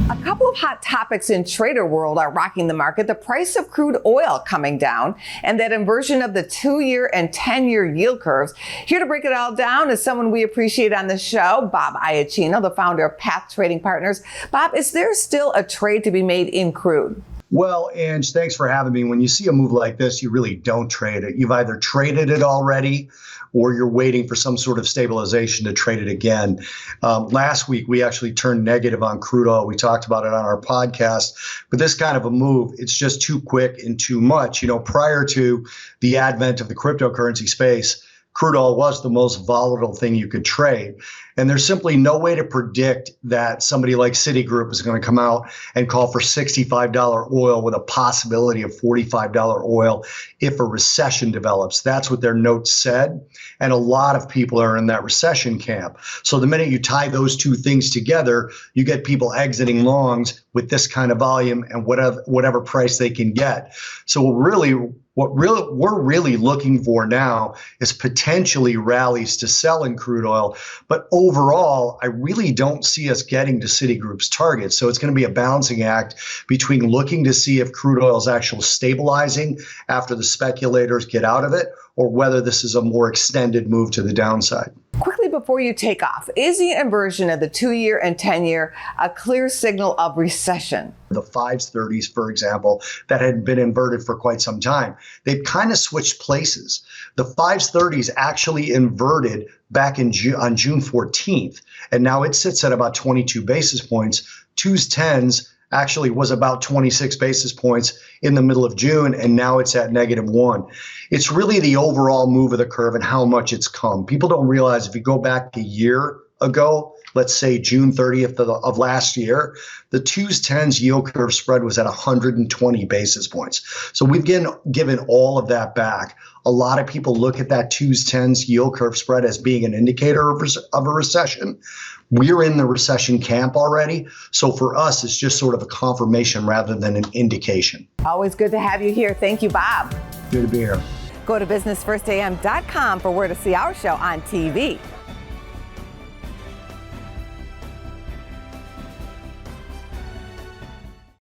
A couple of hot topics in trader world are rocking the market. The price of crude oil coming down and that inversion of the 2-year and 10-year yield curves. Here to break it all down is someone we appreciate on the show, Bob Iaccino, the founder of Path Trading Partners. Bob, is there still a trade to be made in crude? Well, Ange, thanks for having me. When you see a move like this, you really don't trade it. You've either traded it already or you're waiting for some sort of stabilization to trade it again. Last week, we actually turned negative on crude oil. We talked about it on our podcast. But this kind of a move, it's just too quick and too much. You know, prior to the advent of the cryptocurrency space, crude oil was the most volatile thing you could trade. And there's simply no way to predict that somebody like Citigroup is going to come out and call for $65 oil with a possibility of $45 oil if a recession develops. That's what their notes said. And a lot of people are in that recession camp. So the minute you tie those two things together, you get people exiting longs with this kind of volume and whatever price they can get. So what we're really looking for now is potentially rallies to sell in crude oil. But overall, I really don't see us getting to Citigroup's target. So it's going to be a balancing act between looking to see if crude oil is actually stabilizing after the speculators get out of it, or whether this is a more extended move to the downside. Quickly before you take off, is the inversion of the 2-year and 10-year a clear signal of recession? The 5s, 30s, for example, that had been inverted for quite some time, they've kind of switched places. The 5s, 30s actually inverted back on June 14th, and now it sits at about 22 basis points. 2s, 10s actually was about 26 basis points in the middle of June, and now it's at -1. It's really the overall move of the curve and how much it's come. People don't realize if you go back a year ago, let's say June 30th of last year, the 2s, 10s yield curve spread was at 120 basis points. So we've given all of that back. A lot of people look at that 2s, 10s yield curve spread as being an indicator of a recession. We're in the recession camp already. So for us, it's just sort of a confirmation rather than an indication. Always good to have you here. Thank you, Bob. Good to be here. Go to businessfirstam.com for where to see our show on TV.